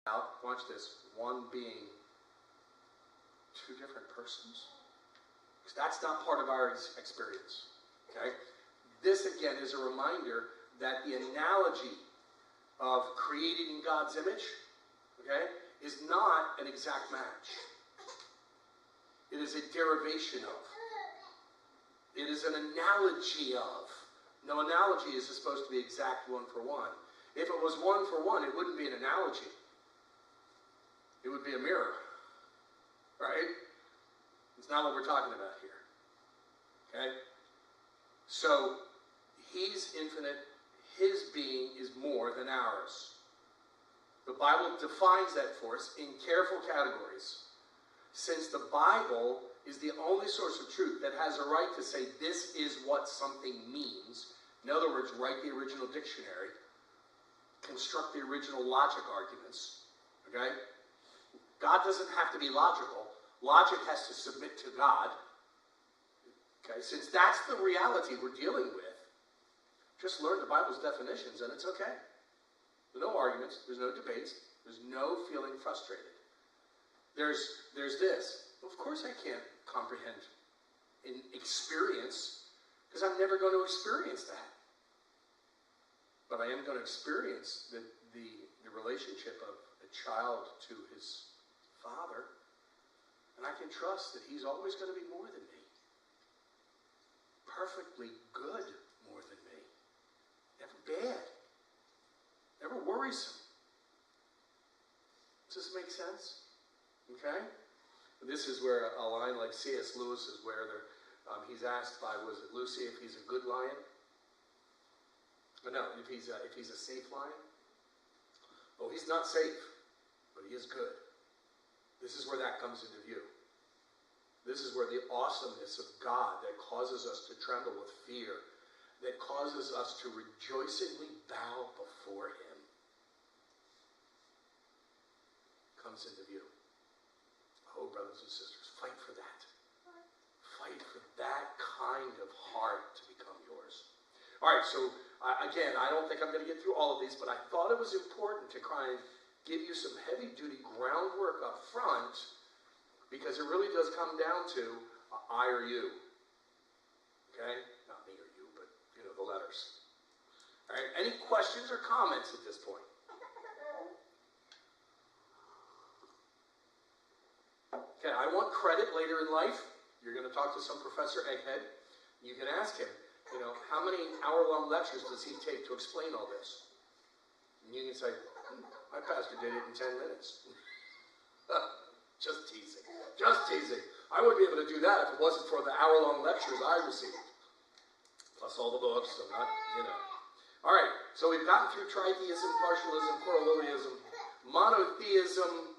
out, watch this, one being two different persons. Because that's not part of our experience. Okay? This, again, is a reminder that the analogy of created in God's image, okay, is not an exact match. It is a derivation of. It is an analogy of. No, analogy is supposed to be exact one for one. If it was one for one, it wouldn't be an analogy. It would be a mirror. Right? It's not what we're talking about here. Okay? So, he's infinite. His being is more than ours. The Bible defines that for us in careful categories. Since the Bible is the only source of truth that has a right to say this is what something means, in other words, write the original dictionary, construct the original logic arguments, okay? God doesn't have to be logical. Logic has to submit to God. Okay, since that's the reality we're dealing with, just learn the Bible's definitions and it's okay. There's no arguments, there's no debates, there's no feeling frustrated. There's this. Of course I can't comprehend in experience, because I'm never going to experience that. But I am going to experience the relationship of a child to his father, and I can trust that he's always going to be more than me. Perfectly good more than me. Never bad. Never worrisome. Does this make sense? Okay? This is where a line like C.S. Lewis is where he's asked by, was it Lucy, if he's a good lion? But no, if he's a safe lion. Oh, he's not safe, but he is good. This is where that comes into view. This is where the awesomeness of God that causes us to tremble with fear, that causes us to rejoicingly bow before him, comes into view. Oh, brothers and sisters, fight for that. Fight for that kind of heart to become yours. All right, so again, I don't think I'm going to get through all of these, but I thought it was important to try and give you some heavy-duty groundwork up front, because it really does come down to I or you. Okay? Not me or you, but, you know, the letters. All right, any questions or comments at this point? Okay, I want credit later in life. You're going to talk to some Professor Egghead. You can ask him, you know, how many hour-long lectures does he take to explain all this? And you can say, my pastor did it in 10 minutes. Just teasing. Just teasing. I wouldn't be able to do that if it wasn't for the hour-long lectures I received. Plus all the books, so not, you know. All right, so we've gotten through tritheism, partialism, correlationism, monotheism,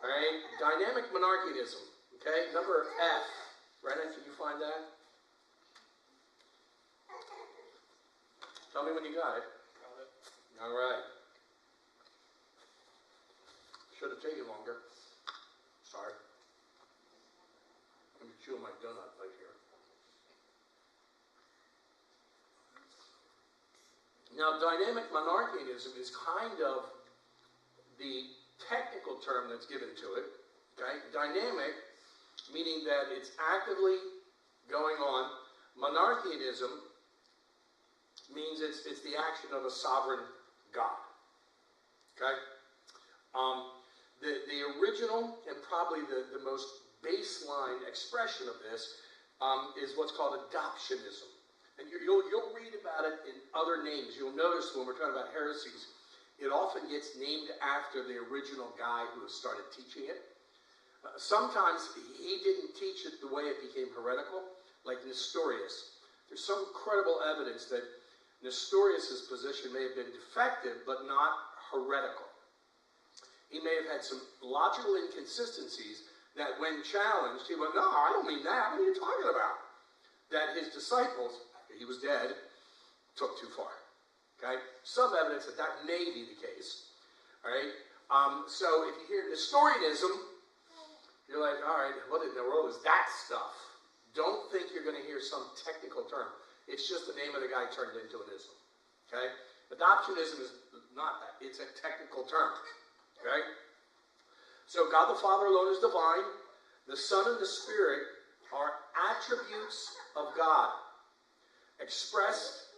all right, dynamic monarchianism, okay, number F. Brennan, can you find that? Tell me when you got it. Got it. All right. Should have taken longer. Sorry. Let me chew my donut right here. Now, dynamic monarchianism is kind of the technical term that's given to it. Okay? Dynamic, meaning that it's actively going on. Monarchianism means it's the action of a sovereign God. Okay? The original and probably the most baseline expression of this is what's called adoptionism. And you'll read about it in other names. You'll notice when we're talking about heresies, it often gets named after the original guy who started teaching it. Sometimes he didn't teach it the way it became heretical, like Nestorius. There's some credible evidence that Nestorius' position may have been defective, but not heretical. He may have had some logical inconsistencies that when challenged, he went, no, I don't mean that. What are you talking about? That his disciples, after he was dead, took too far. Okay? Some evidence that that may be the case. All right? So if you hear Nestorianism, you're like, all right, what in the world is that stuff? Don't think you're going to hear some technical term. It's just the name of the guy turned into an ism. Okay? Adoptionism is not that. It's a technical term. Okay? So God the Father alone is divine. The Son and the Spirit are attributes of God, expressed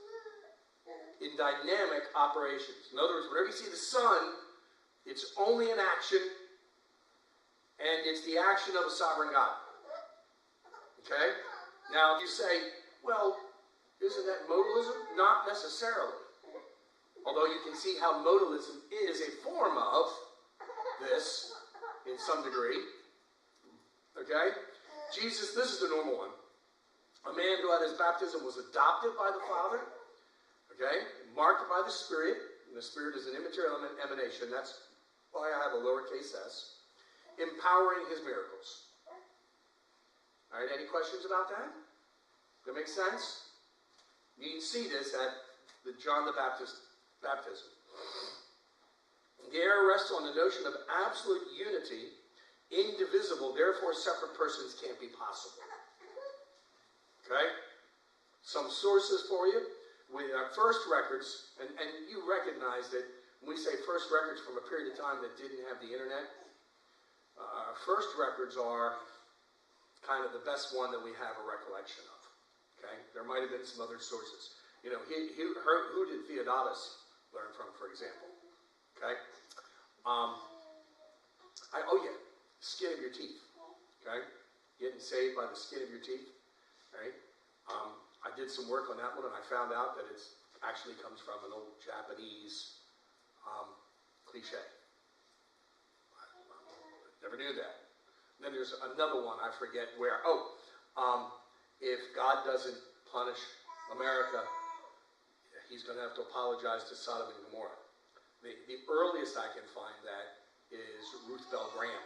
in dynamic operations. In other words, whenever you see the Son, it's only an action, and it's the action of a sovereign God. Okay? Now, you say, well, isn't that modalism? Not necessarily. Although you can see how modalism is a form of this in some degree. Okay? Jesus, this is the normal one. A man who at his baptism was adopted by the Father. Okay? Marked by the Spirit. And the Spirit is an immaterial emanation. That's why I have a lowercase s. Empowering his miracles. All right, any questions about that? That makes sense? You can see this at the John the Baptist baptism. The error rests on the notion of absolute unity, indivisible, therefore separate persons can't be possible. Okay? Some sources for you. With our first records, and you recognize that when we say first records from a period of time that didn't have the internet, our first records are kind of the best one that we have a recollection of. Okay? There might have been some other sources. You know, who did Theodotus learn from, for example? Okay? Skin of your teeth. Okay? Getting saved by the skin of your teeth. Right? I did some work on that one, and I found out that it actually comes from an old Japanese cliche. Never knew that. Then there's another one, I forget where. If God doesn't punish America, he's going to have to apologize to Sodom and Gomorrah. The earliest I can find that is Ruth Bell Graham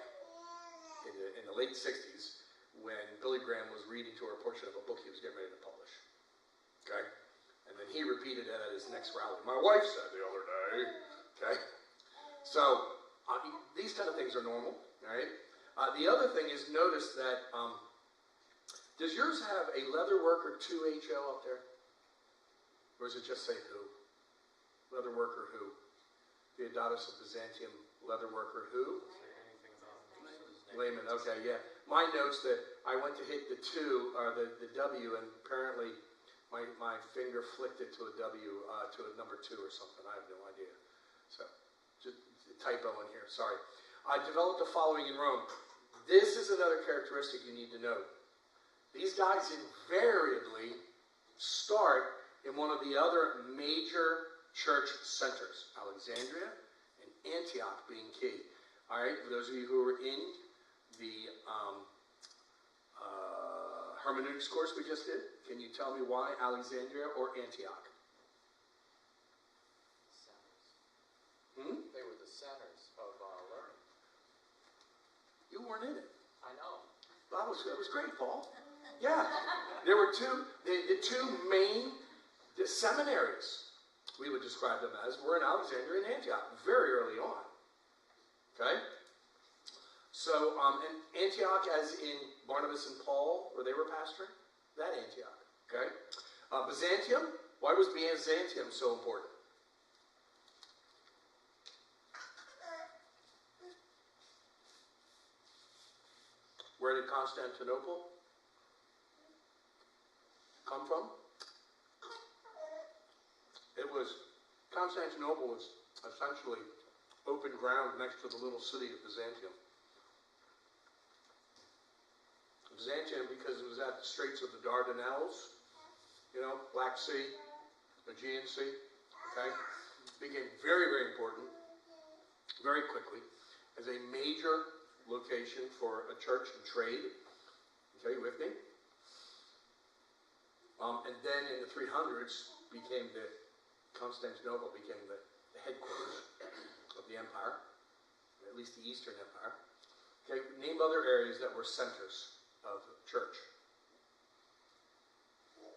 in the late 60s, when Billy Graham was reading to her a portion of a book he was getting ready to publish. Okay? And then he repeated it at his next rally. My wife said the other day. Okay? So, these kind of things are normal. Right? The other thing is, notice that, does yours have a leatherworker 2HO up there? Or does it just say who? Leatherworker who? Theodotus of Byzantium, leatherworker who? Layman, okay, yeah. My notes that I went to hit the 2, or the W, and apparently my finger flicked it to a W, to a number 2 or something. I have no idea. So, just a typo in here, sorry. I developed the following in Rome. This is another characteristic you need to know. These guys invariably start in one of the other major church centers, Alexandria and Antioch being key. All right, for those of you who are in the hermeneutics course we just did, can you tell me why Alexandria or Antioch? They were the centers of learning. You weren't in it. I know. That was great, Paul. Yeah. There were the two main seminaries, we would describe them as, were in Alexandria and Antioch, very early on. Okay? So, and Antioch as in Barnabas and Paul, where they were pastoring, that Antioch. Okay? Byzantium, why was Byzantium so important? Where did Constantinople come from? Constantinople was essentially open ground next to the little city of Byzantium. Byzantium, because it was at the Straits of the Dardanelles, Black Sea, Aegean Sea, okay, became very, very important, very quickly, as a major location for a church and trade. Okay, you with me? And then in the 300s, Constantinople became the headquarters of the empire, at least the Eastern Empire. Okay, name other areas that were centers of church. Rome.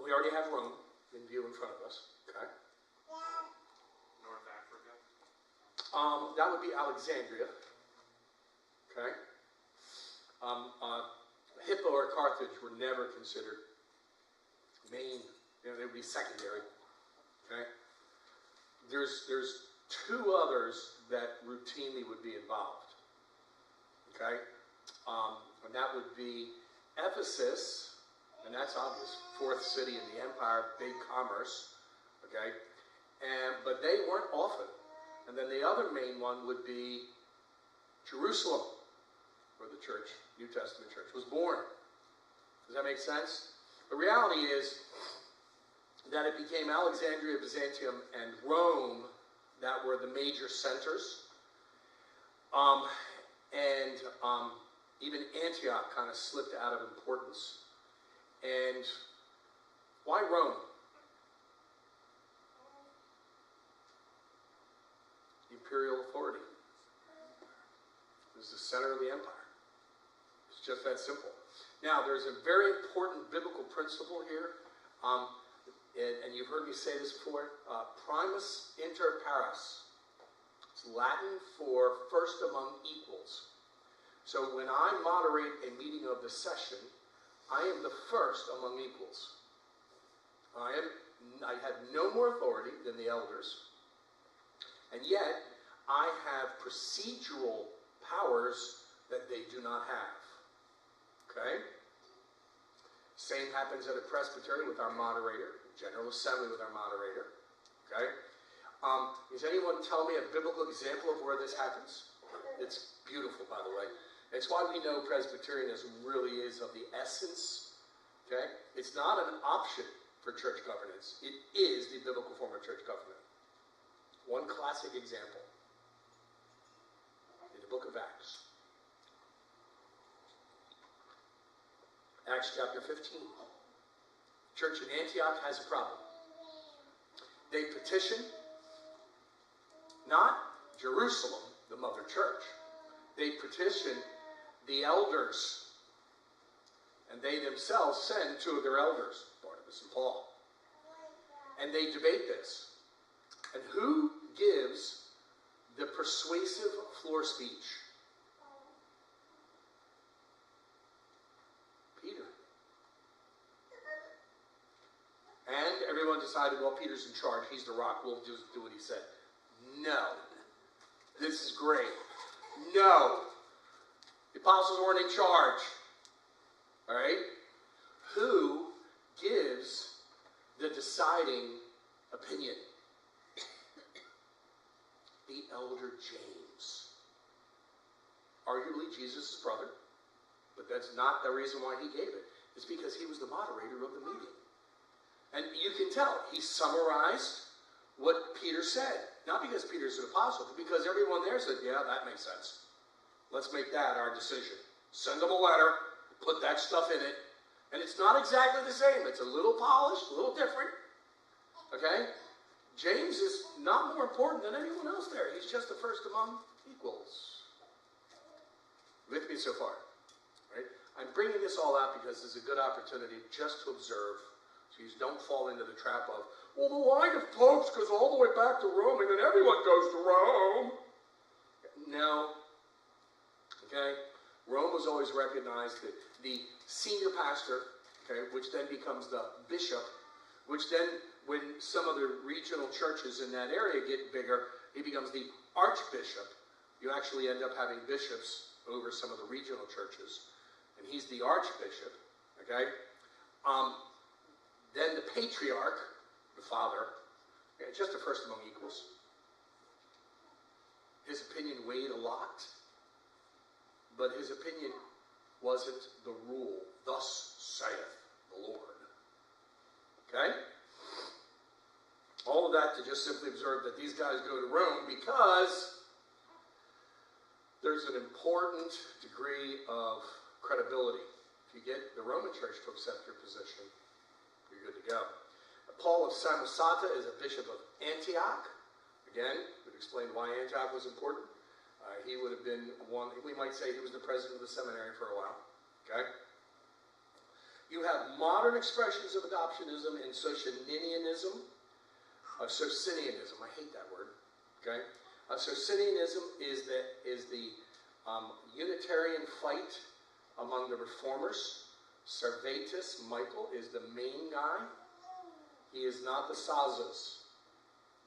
We already have Rome in view in front of us. Okay. North Africa. That would be Alexandria. Okay. Hippo or Carthage were never considered main. They would be secondary. Okay. there's two others that routinely would be involved. Okay? And that would be Ephesus, and that's obvious, fourth city in the empire, big commerce. Okay? But they weren't often. And then the other main one would be Jerusalem, where the church, New Testament church, was born. Does that make sense? The reality is that it became Alexandria, Byzantium, and Rome that were the major centers. Even Antioch kind of slipped out of importance. And why Rome? Imperial authority. It was the center of the empire. It's just that simple. Now, there's a very important biblical principle here, and you've heard me say this before, primus inter pares. It's Latin for first among equals. So when I moderate a meeting of the session, I am the first among equals. I have no more authority than the elders, and yet I have procedural powers that they do not have. Okay? Same happens at a presbytery with our moderator, General Assembly with our moderator. Okay? Does anyone tell me a biblical example of where this happens? It's beautiful, by the way. It's why we know Presbyterianism really is of the essence. Okay? It's not an option for church governance. It is the biblical form of church government. One classic example in the book of Acts. Acts chapter 15. Church in Antioch has a problem. They petition not Jerusalem, the mother church. They petition the elders. And they themselves send two of their elders, Barnabas and Paul. And they debate this. And who gives the persuasive floor speech? Peter. And everyone decided, well, Peter's in charge. He's the rock. We'll just do what he said. No. This is great. No. The apostles weren't in charge. All right? Who gives the deciding opinion? The elder James. Arguably Jesus' brother. But that's not the reason why he gave it. It's because he was the moderator of the meeting. And you can tell, he summarized what Peter said. Not because Peter's an apostle, but because everyone there said, yeah, that makes sense. Let's make that our decision. Send them a letter, put that stuff in it. And it's not exactly the same. It's a little polished, a little different. Okay? James is not more important than anyone else there. He's just the first among equals. With me so far? Right? I'm bringing this all out because it's a good opportunity just to observe. So you don't fall into the trap of, well, the line of popes goes all the way back to Rome, and then everyone goes to Rome. No. Okay? Rome was always recognized that the senior pastor, okay, which then becomes the bishop, which then, when some of the regional churches in that area get bigger, he becomes the archbishop. You actually end up having bishops over some of the regional churches, and he's the archbishop, okay? Then the patriarch, the father, okay, just the first among equals. His opinion weighed a lot, but his opinion wasn't the rule. Thus saith the Lord. Okay? All of that to just simply observe that these guys go to Rome because there's an important degree of credibility. If you get the Roman church to accept your position, you're good to go. Paul of Samosata is a bishop of Antioch. Again, we've explained why Antioch was important. He would have been one, we might say he was the president of the seminary for a while. Okay? You have modern expressions of adoptionism and Socinianism. Socinianism, I hate that word. Okay? Socinianism is the Unitarian fight among the reformers. Servetus, Michael, is the main guy. He is not the Sazas,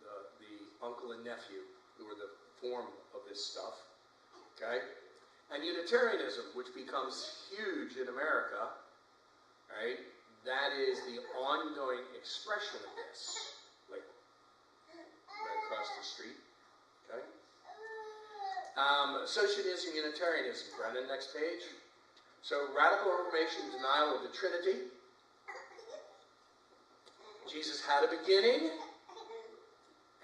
the uncle and nephew, who were the form of this stuff. Okay? And Unitarianism, which becomes huge in America, right? That is the ongoing expression of this. Like, right across the street. Okay? Socialism, Unitarianism. Brennan, next page. So, radical Reformation, denial of the Trinity. Jesus had a beginning,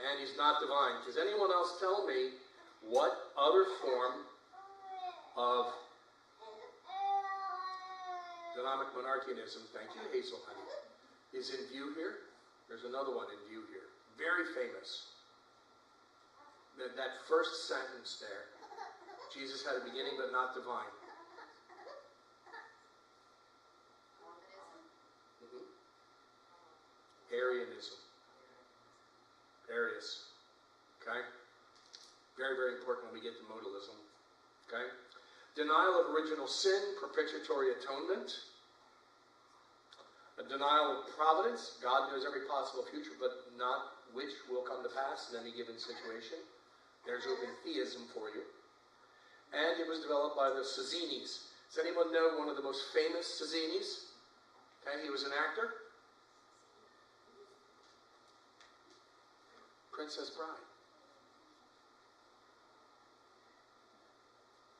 and he's not divine. Does anyone else tell me what other form of dynamic monarchianism, thank you, Hazel honey, is in view here? There's another one in view here. Very famous. That first sentence there. Jesus had a beginning but not divine. Arianism. Arius. Okay? Very, very important when we get to modalism. Okay? Denial of original sin, propitiatory atonement. A denial of providence. God knows every possible future, but not which will come to pass in any given situation. There's open theism for you. And it was developed by the Sazzinis. Does anyone know one of the most famous Sazzinis? Okay, he was an actor. Princess Bride.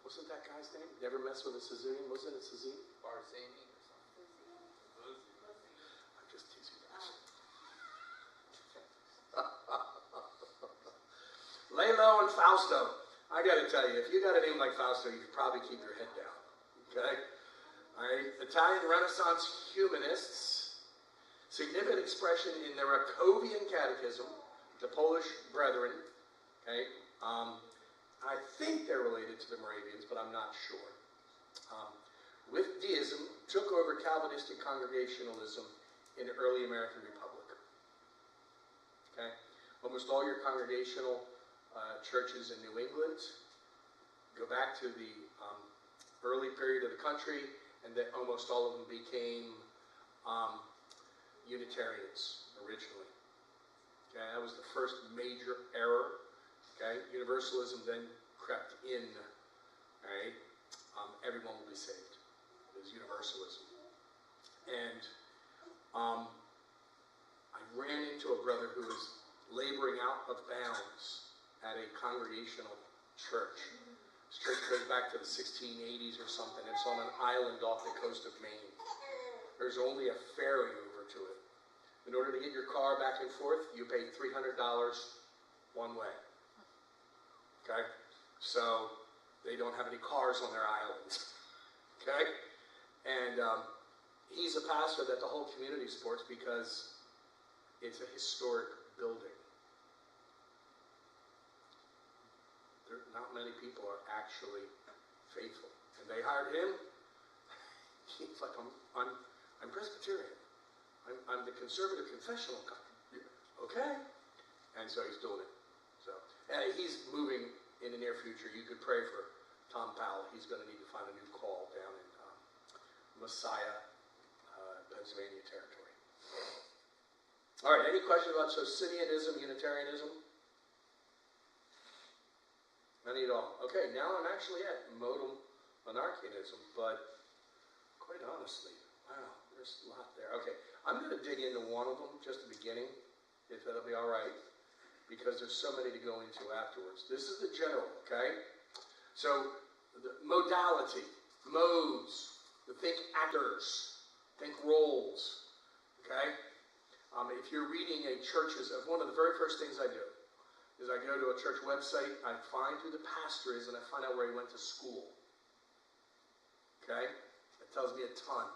Wasn't that guy's name? Never mess with a Sazzian? Wasn't it Sazzini? Barzini or something. I'm just teasing you. Lalo and Fausto. I got to tell you, if you got a name like Fausto, you should probably keep your head down. Okay? All right. Italian Renaissance humanists. Significant expression in the Rakovian Catechism. The Polish Brethren, okay, I think they're related to the Moravians, but I'm not sure. With deism, took over Calvinistic Congregationalism in the early American Republic. Okay, almost all your congregational churches in New England go back to the early period of the country, and that almost all of them became Unitarians originally. Okay, that was the first major error. Okay, Universalism then crept in. Right, everyone will be saved. It was Universalism, and I ran into a brother who was laboring out of bounds at a congregational church. This church goes back to the 1680s or something. It's on an island off the coast of Maine. There's only a ferry over to it. In order to get your car back and forth, you pay $300 one way. Okay? So, they don't have any cars on their island. Okay? And he's a pastor that the whole community supports because it's a historic building. Not many people are actually faithful. And they hired him. He's like, I'm Presbyterian. I'm the conservative confessional guy. Okay? And so he's doing it. So he's moving in the near future. You could pray for Tom Powell. He's going to need to find a new call down in Messiah, Pennsylvania territory. All right, any questions about Socinianism, Unitarianism? None at all. Okay, now I'm actually at modal monarchianism, but quite honestly, wow, there's a lot there. Okay, I'm going to dig into one of them just at the beginning, if that'll be all right, because there's so many to go into afterwards. This is the general, okay? So, the modality, modes, think actors, think roles, okay? If you're reading a church's, one of the very first things I do is I go to a church website, I find who the pastor is, and I find out where he went to school. Okay? That tells me a ton.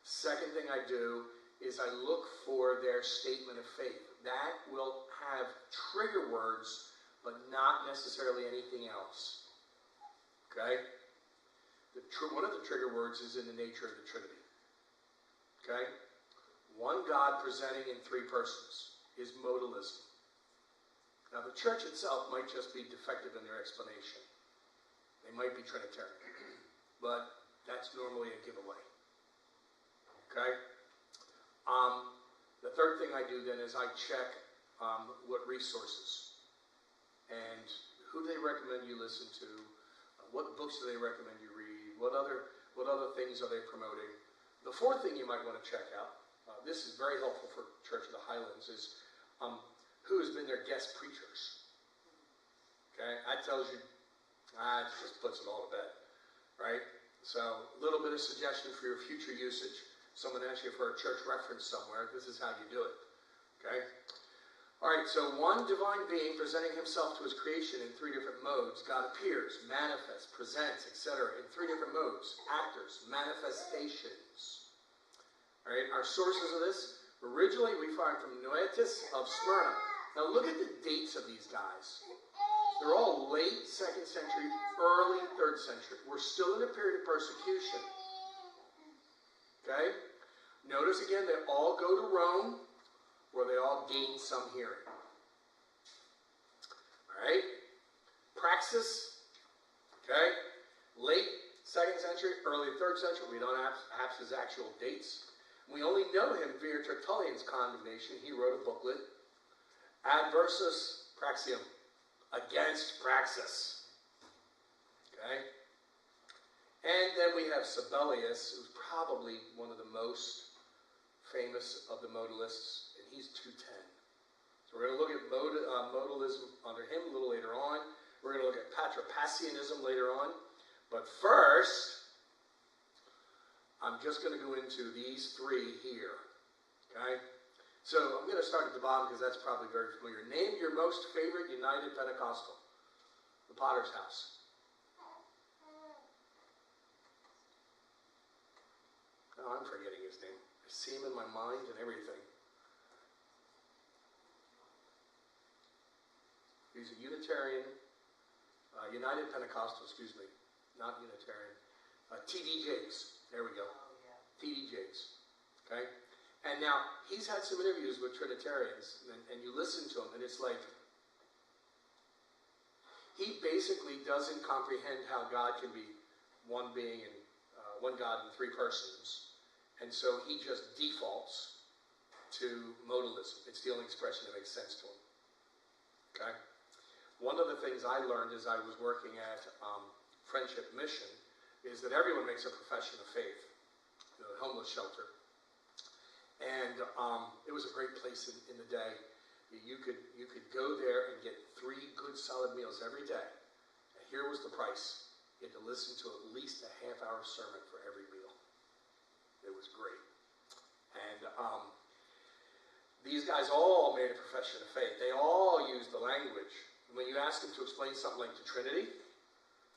Second thing I do is I look for their statement of faith. That will have trigger words, but not necessarily anything else. Okay? One of the trigger words is in the nature of the Trinity. Okay? One God presenting in three persons is modalism. Now, the church itself might just be defective in their explanation. They might be Trinitarian. But that's normally a giveaway. Okay? The third thing I do then is I check what resources And who do they recommend you listen to? What books do they recommend you read? What other things are they promoting? The fourth thing you might want to check out, this is very helpful for Church of the Highlands, is who has been their guest preachers. Okay, that tells you, it just puts it all to bed, right? So a little bit of suggestion for your future usage. Someone asks you for a church reference somewhere, this is how you do it, okay? All right, so one divine being presenting himself to his creation in three different modes. God appears, manifests, presents, etc. in three different modes. Actors, manifestations. All right, our sources of this, originally we find from Noetus of Smyrna. Now look at the dates of these guys. They're all late 2nd century, early 3rd century. We're still in a period of persecution. Okay? Notice again, they all go to Rome, where they all gain some hearing. Alright? Praxis, okay? Late 2nd century, early 3rd century. We don't have his actual dates. We only know him via Tertullian's condemnation. He wrote a booklet, Adversus Praxium, against Praxis. Okay? And then we have Sibelius, who's probably one of the most famous of the modalists, and he's 210. So we're going to look at modalism under him a little later on. We're going to look at Patripassianism later on. But first, I'm just going to go into these three here. Okay? So I'm going to start at the bottom because that's probably very familiar. Name your most favorite United Pentecostal. The Potter's House. Oh, I'm forgetting his name. I see him in my mind and everything. He's a Unitarian, United Pentecostal, excuse me. Not Unitarian. T.D. Jakes. There we go. T.D. Jakes. Okay? And now, he's had some interviews with Trinitarians, and you listen to him, and it's like, he basically doesn't comprehend how God can be one being and one God in three persons. And so he just defaults to modalism. It's the only expression that makes sense to him. Okay? One of the things I learned as I was working at Friendship Mission is that everyone makes a profession of faith. You know, the homeless shelter. And it was a great place in the day. You could go there and get 3 good solid meals every day. And here was the price. You had to listen to at least a half-hour sermon for every meal. It was great. And these guys all made a profession of faith. They all used the language. When you asked them to explain something like the Trinity,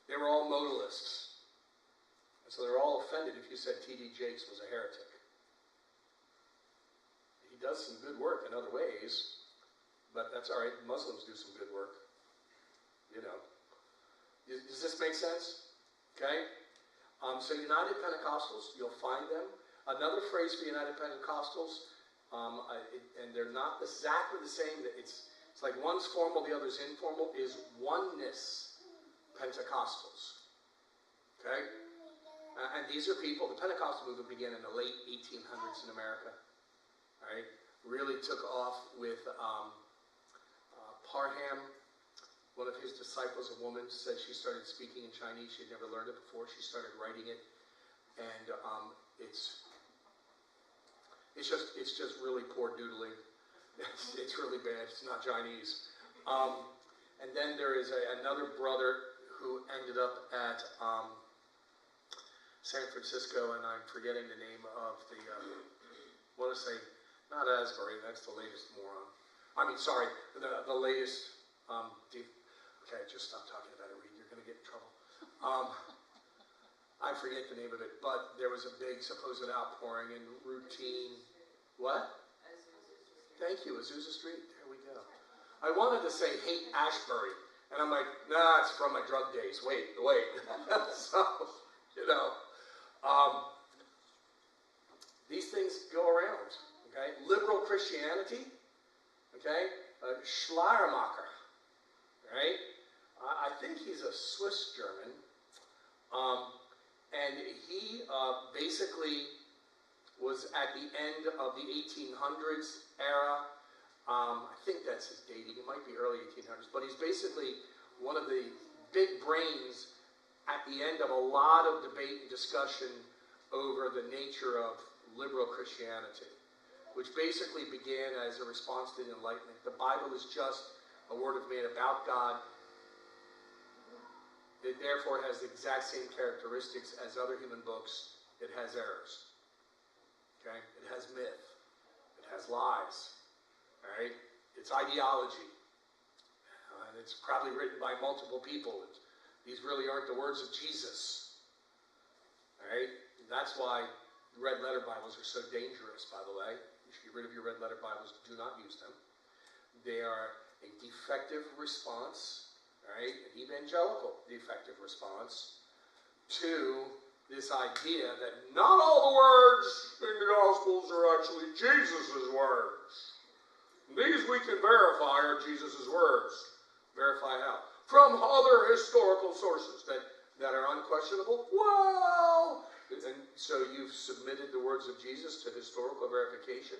they were all modalists. And so they were all offended if you said T.D. Jakes was a heretic. He does some good work in other ways, but that's all right. Muslims do some good work. You know. Does this make sense? Okay? So United Pentecostals, you'll find them. Another phrase for United Pentecostals, and they're not exactly the same. It's like one's formal, the other's informal, is oneness Pentecostals. Okay? And these are people, the Pentecostal movement began in the late 1800s in America. Right? Really took off with Parham. One of his disciples, a woman, said she started speaking in Chinese. She had never learned it before. She started writing it, and it's just really poor doodling. It's really bad. It's not Chinese. And then there is another brother who ended up at San Francisco, and I'm forgetting the name of the. I want to say. Not Asbury, that's the latest moron. I mean, sorry, the latest, okay, just stop talking about it, Reed, you're going to get in trouble. I forget the name of it, but there was a big supposed outpouring and routine, what? Thank you, Azusa Street, there we go. I wanted to say hate Ashbury, and I'm like, nah, it's from my drug days, wait. So, you know, these things go around. Okay, liberal Christianity, okay, Schleiermacher, right? I think he's a Swiss German, and he basically was at the end of the 1800s era. I think that's his dating. It might be early 1800s. But he's basically one of the big brains at the end of a lot of debate and discussion over the nature of liberal Christianity, which basically began as a response to the Enlightenment. The Bible is just a word of man about God. It therefore has the exact same characteristics as other human books. It has errors. Okay? It has myth. It has lies. All right? It's ideology. And it's probably written by multiple people. These really aren't the words of Jesus. All right? And that's why red letter Bibles are so dangerous, by the way. You should get rid of your red letter Bibles. Do not use them. They are a defective response, all right? An evangelical defective response to this idea that not all the words in the Gospels are actually Jesus' words. These we can verify are Jesus' words. Verify how? From other historical sources that are unquestionable? Well, and so you've submitted the words of Jesus to historical verification?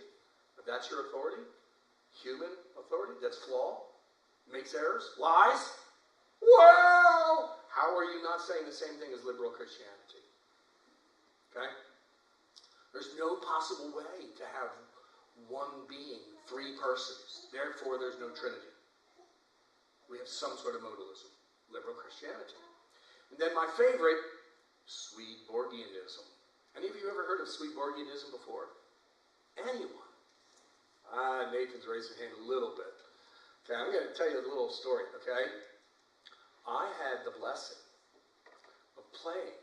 If that's your authority? Human authority? That's flawed? Makes errors? Lies? Well, how are you not saying the same thing as liberal Christianity? Okay? There's no possible way to have one being, three persons. Therefore, there's no Trinity. We have some sort of modalism. Liberal Christianity. And then my favorite, Swedenborgianism. Any of you ever heard of Swedenborgianism before? Anyone? Nathan's raising his hand a little bit. Okay, I'm going to tell you a little story, okay? I had the blessing of playing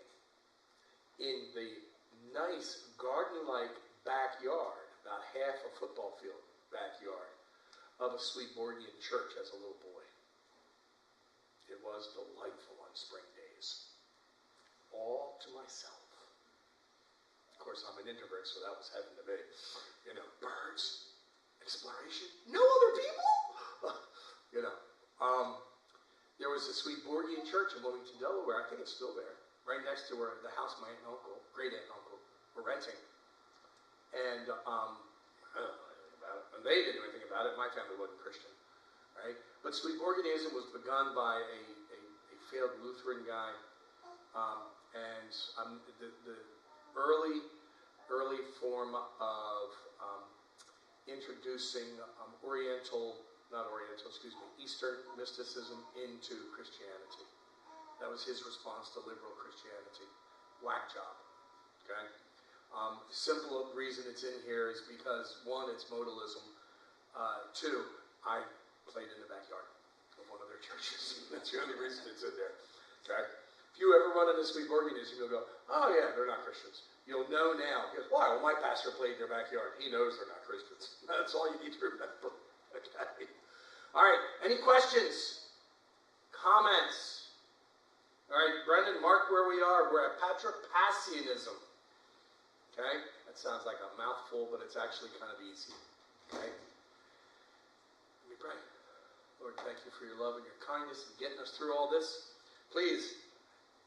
in the nice garden-like backyard, about half a football field backyard, of a Swedenborgian church as a little boy. It was delightful on spring days. All to myself. Of course, I'm an introvert, so that was heaven to me. You know, birds, exploration, no other people. You know, there was a Swedenborgian church in Wilmington, Delaware. I think it's still there, right next to where the house my aunt and uncle, great aunt and uncle, were renting. And I don't know anything about it. And they didn't know anything about it. My family wasn't Christian, right? But Swedenborgianism was begun by a failed Lutheran guy, and the early form of introducing Eastern mysticism into Christianity. That was his response to liberal Christianity. Whack job. Okay? Simple reason it's in here is because, one, it's modalism. Two, I played in the backyard of one of their churches. That's the only reason it's in there. Okay? If you ever run into Swedenborgianism, you'll go, oh yeah, they're not Christians. You'll know now. Because, why? Well, my pastor played in their backyard. He knows they're not Christians. That's all you need to remember. Okay? All right. Any questions? Comments? All right, Brendan, mark where we are. We're at Patripassianism. Okay? That sounds like a mouthful, but it's actually kind of easy. Okay? Let me pray. Lord, thank you for your love and your kindness in getting us through all this. Please,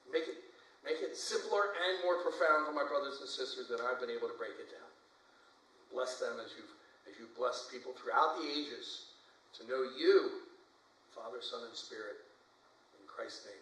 make it simpler and more profound for my brothers and sisters than I've been able to break it down. Bless them as you've blessed people throughout the ages to know you, Father, Son, and Spirit. In Christ's name.